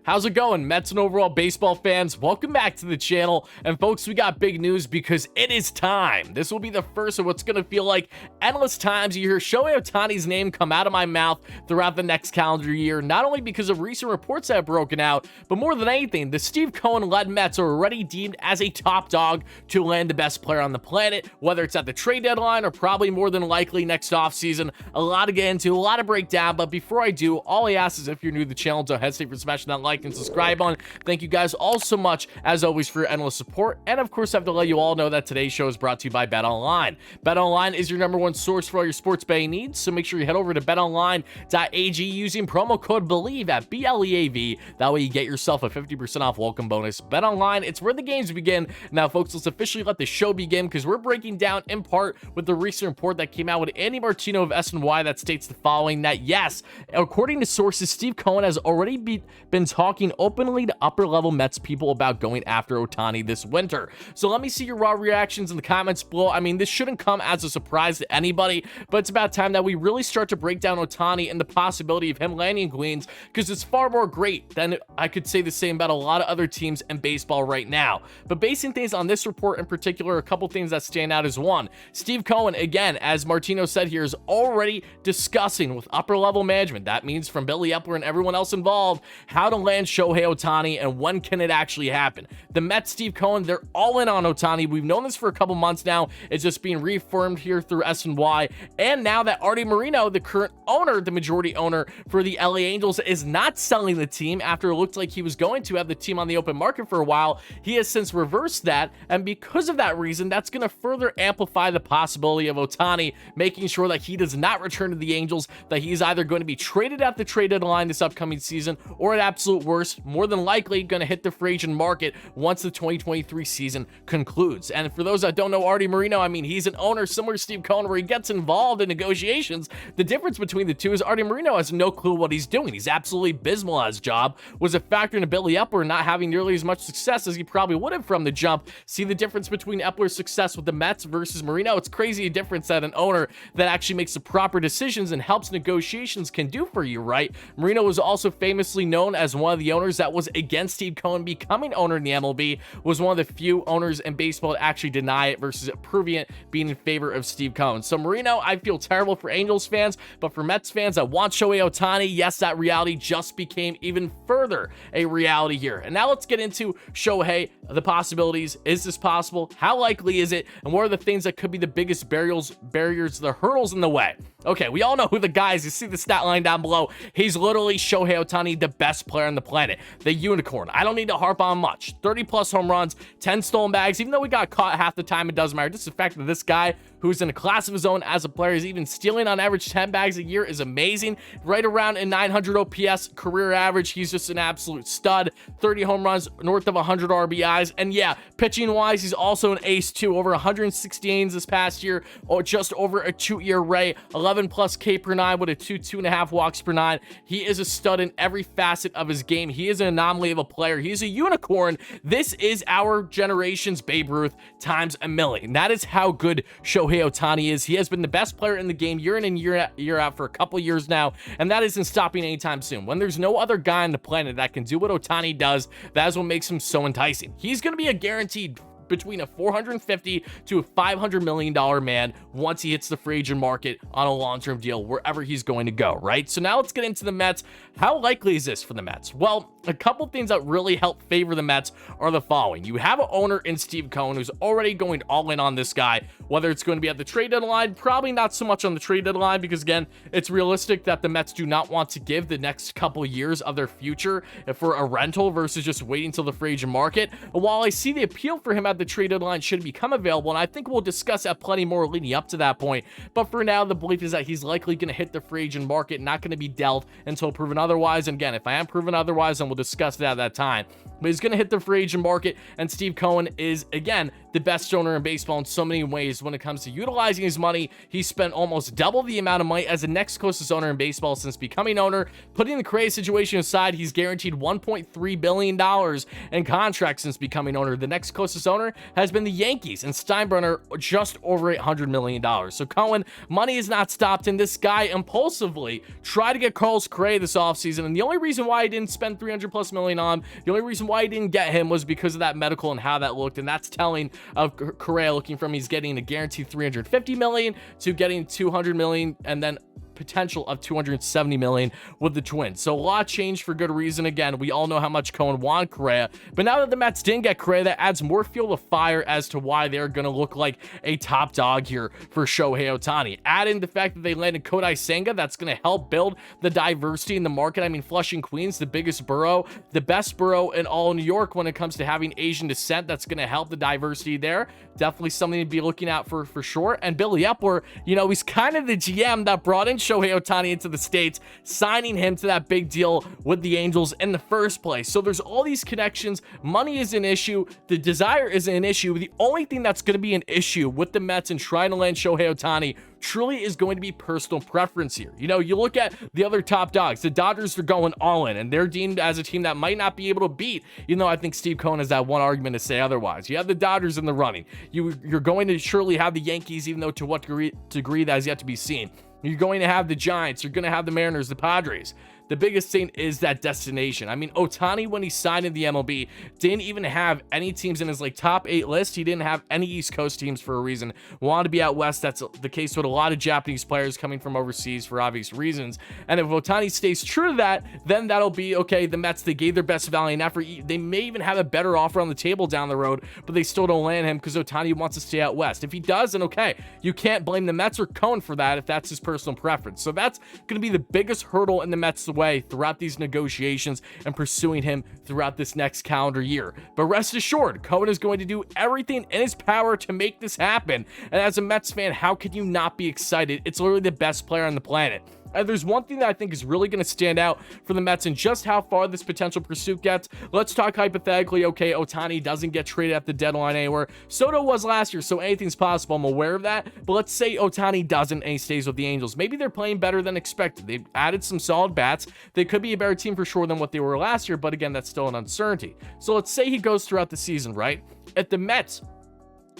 How's it going, Mets and overall baseball fans? Welcome back to the channel. And folks, we got big news because it is time. This will be the first of what's going to feel like endless times you hear Shohei Ohtani's name come out of my mouth throughout the next calendar year, not only because of recent reports that have broken out, but more than anything, the Steve Cohen-led Mets are already deemed as a top dog to land the best player on the planet, whether it's at the trade deadline or probably more than likely next offseason. A lot to get into, a lot to break down, but before I do, all I ask is if you're new to the channel, don't hesitate for smashing that like and subscribe on. Thank you guys all so much, as always, for your endless support. And of course, I have to let you all know that today's show is brought to you by BetOnline. BetOnline is your #1 source for all your sports betting needs, so make sure you head over to betonline.ag using promo code Bleav at BLEAV. That way you get yourself a 50% off welcome bonus. BetOnline, it's where the games begin. Now, folks, let's officially let the show begin because we're breaking down in part with the recent report that came out with Andy Martino of SNY that states the following: that yes, according to sources, Steve Cohen has already been talking openly to upper-level Mets people about going after Ohtani this winter. So let me see your raw reactions in the comments below. I mean, this shouldn't come as a surprise to anybody, but it's about time that we really start to break down Ohtani and the possibility of him landing in Queens, because it's far more great than I could say the same about a lot of other teams in baseball right now. But basing things on this report in particular, a couple things that stand out is one, Steve Cohen, again, as Martino said here, is already discussing with upper-level management, that means from Billy Epler and everyone else involved, how to land Shohei Ohtani and when can it actually happen. The Mets, Steve Cohen, they're all in on Ohtani. We've known this for a couple months now. It's just being reaffirmed here through SNY. And now that Artie Moreno, the current owner, the majority owner for the LA Angels, is not selling the team after it looked like he was going to have the team on the open market for a while, he has since reversed that. And because of that reason, that's going to further amplify the possibility of Ohtani making sure that he does not return to the Angels, that he's either going to be traded at the trade deadline this upcoming season, or at absolute worst, more than likely going to hit the free agent market once the 2023 season concludes. And for those that don't know Artie Moreno, I mean, he's an owner similar to Steve Cohen where he gets involved in negotiations. The difference between the two is Artie Moreno has no clue what he's doing. He's absolutely abysmal at his job, was a factor in Billy Epler not having nearly as much success as he probably would have from the jump. See the difference between Epler's success with the Mets versus Moreno? It's crazy a difference that an owner that actually makes the proper decisions and helps negotiations can do for you, right? Moreno was also famously known as one of the owners that was against Steve Cohen becoming owner in the MLB, was one of the few owners in baseball to actually deny it versus approving it, being in favor of Steve Cohen. So Moreno, I feel terrible for Angels fans, but for Mets fans that want Shohei Ohtani, yes, that reality just became even further a reality here. And now let's get into Shohei, the possibilities. Is this possible? How likely is it? And what are the things that could be the biggest barriers, the hurdles in the way? Okay, we all know who the guy is. You see the stat line down below. He's literally Shohei Ohtani, the best player on the planet, the unicorn. I don't need to harp on much. 30+ home runs, 10 stolen bags. Even though we got caught half the time, it doesn't matter. Just the fact that this guy, who's in a class of his own as a player, is even stealing on average 10 bags a year is amazing. Right around a 900 OPS career average. He's just an absolute stud. 30 home runs, north of 100 RBIs. And yeah, pitching wise, he's also an ace too. Over 160 innings this past year, or just over a 2-year rate. 11+ K per nine with a 2.5 walks per nine. He is a stud in every facet of his game. He is an anomaly of a player. He's a unicorn. This is our generation's Babe Ruth times a million. That is how good Shohei Ohtani is. He has been the best player in the game year in and year out for a couple years now, and that isn't stopping anytime soon. When there's no other guy on the planet that can do what Ohtani does, that is what makes him so enticing. He's going to be a guaranteed between a $450 to a $500 million man once he hits the free agent market on a long-term deal wherever he's going to go, right? So now let's get into the Mets. How likely is this for the Mets? Well, a couple things that really help favor the Mets are the following. You have an owner in Steve Cohen who's already going all in on this guy, whether it's going to be at the trade deadline, probably not so much on the trade deadline because, again, it's realistic that the Mets do not want to give the next couple years of their future for a rental versus just waiting until the free agent market. While I see the appeal for him at the trade deadline should become available, and I think we'll discuss that plenty more leading up to that point, but for now, the Bleav is that he's likely going to hit the free agent market, not going to be dealt until proven otherwise. And again, if I am proven otherwise, then we'll discuss that at that time. But he's going to hit the free agent market, and Steve Cohen is, again, the best owner in baseball in so many ways when it comes to utilizing his money. He spent almost double the amount of money as the next closest owner in baseball since becoming owner. Putting the crazy situation aside, he's guaranteed $1.3 billion in contracts since becoming owner. The next closest owner Steinbrenner has been the Yankees, and Steinbrenner just over $800 million. So Cohen, money has not stopped, and this guy impulsively tried to get Carlos Correa this offseason, and the only reason why he didn't spend $300+ million on him, the only reason why he didn't get him was because of that medical and how that looked, and that's telling of Correa looking from he's getting a guaranteed $350 million to getting $200 million, and then potential of $270 million with the Twins. So a lot changed for good reason. Again, we all know how much Cohen wanted Correa, but now that the Mets didn't get Correa, that adds more fuel to fire as to why they're going to look like a top dog here for Shohei Ohtani. Add in the fact that they landed Kodai Senga, that's going to help build the diversity in the market. I mean, Flushing, Queens, the biggest borough, the best borough in all of New York when it comes to having Asian descent. That's going to help the diversity there. Definitely something to be looking out for sure. And Billy Epler, you know, he's kind of the GM that brought in Shohei Ohtani into the States, signing him to that big deal with the Angels in the first place. So there's all these connections. Money is an issue. The desire is an issue. The only thing that's going to be an issue with the Mets and trying to land Shohei Ohtani truly is going to be personal preference here. You know, you look at the other top dogs. The Dodgers are going all in, and they're deemed as a team that might not be able to beat, even though I think Steve Cohen has that one argument to say otherwise. You have the Dodgers in the running. You're going to surely have the Yankees, even though to what degree that is yet to be seen. You're going to have the Giants. You're going to have the Mariners, the Padres. The biggest thing is that destination. I mean, Ohtani, when he signed in the MLB, didn't even have any teams in his like top 8 list. He didn't have any East Coast teams for a reason. Wanted to be out West. That's the case with a lot of Japanese players coming from overseas for obvious reasons. And if Ohtani stays true to that, then that'll be okay. The Mets, they gave their best valiant effort. They may even have a better offer on the table down the road, but they still don't land him because Ohtani wants to stay out West. If he does, then okay. You can't blame the Mets or Cohen for that if that's his personal preference. So that's going to be the biggest hurdle in the Mets' way throughout these negotiations and pursuing him throughout this next calendar year. But rest assured, Cohen is going to do everything in his power to make this happen. And as a Mets fan, how can you not be excited? It's literally the best player on the planet. And there's one thing that I think is really going to stand out for the Mets and just how far this potential pursuit gets. Let's talk hypothetically. Okay, Ohtani doesn't get traded at the deadline anywhere. Soto was last year, so anything's possible. I'm aware of that. But let's say Ohtani doesn't and he stays with the Angels. Maybe they're playing better than expected. They've added some solid bats. They could be a better team for sure than what they were last year, but again, that's still an uncertainty. So let's say he goes throughout the season, right? If the Mets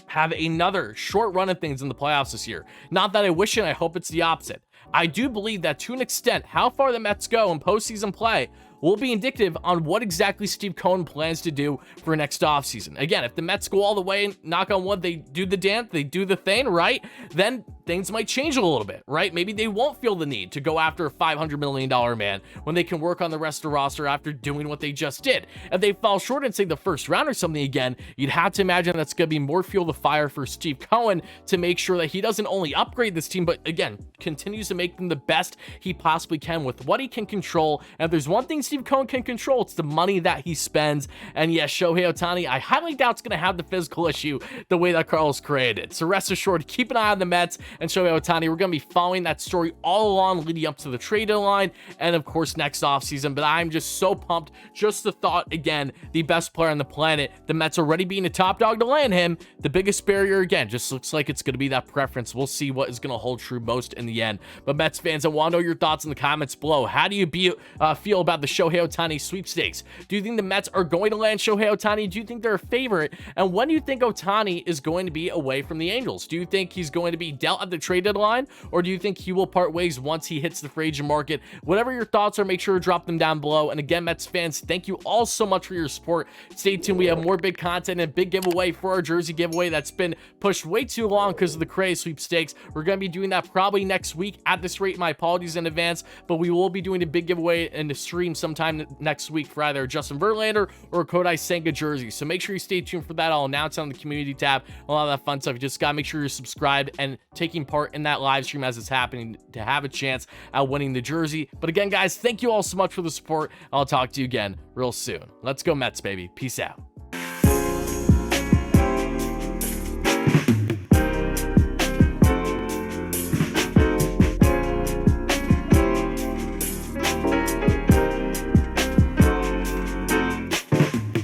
have another short run of things in the playoffs this year, not that I wish it, I hope it's the opposite. I do believe that to an extent, how far the Mets go in postseason play will be indicative on what exactly Steve Cohen plans to do for next offseason. Again, if the Mets go all the way and knock on wood, they do the dance, they do the thing, right? Then things might change a little bit, right? Maybe they won't feel the need to go after a $500 million man when they can work on the rest of the roster after doing what they just did. If they fall short and say the first round or something again, you'd have to imagine that's going to be more fuel to fire for Steve Cohen to make sure that he doesn't only upgrade this team, but again, continues to make them the best he possibly can with what he can control. And if there's one thing Steve Cohen can control, it's the money that he spends. And yes, Shohei Ohtani, I highly doubt it's going to have the physical issue the way that Carlos Correa did. So rest assured, keep an eye on the Mets and Shohei Ohtani. We're going to be following that story all along leading up to the trade deadline and of course next offseason. But I'm just so pumped. Just the thought, again, the best player on the planet, the Mets already being a top dog to land him. The biggest barrier, again, just looks like it's going to be that preference. We'll see what is going to hold true most in the end. But Mets fans, I want to know your thoughts in the comments below. How do you feel about the Shohei Ohtani sweepstakes? Do you think the Mets are going to land Shohei Ohtani? Do you think they're a favorite? And when do you think Ohtani is going to be away from the Angels? Do you think he's going to be dealt at the trade deadline, or do you think he will part ways once he hits the free agent market? Whatever your thoughts are, make sure to drop them down below. And again, Mets fans, thank you all so much for your support. Stay tuned. We have more big content and big giveaway for our jersey giveaway that's been pushed way too long because of the crazy sweepstakes. We're going to be doing that probably next week. At this rate, my apologies in advance, but we will be doing a big giveaway in the stream sometime next week for either Justin Verlander or a Kodai Senga jersey. So make sure you stay tuned for that. I'll announce it on the community tab, a lot of that fun stuff. You just got to make sure you're subscribed and taking part in that live stream as it's happening to have a chance at winning the jersey. But again, guys, thank you all so much for the support. I'll talk to you again real soon. Let's go Mets, baby. Peace out.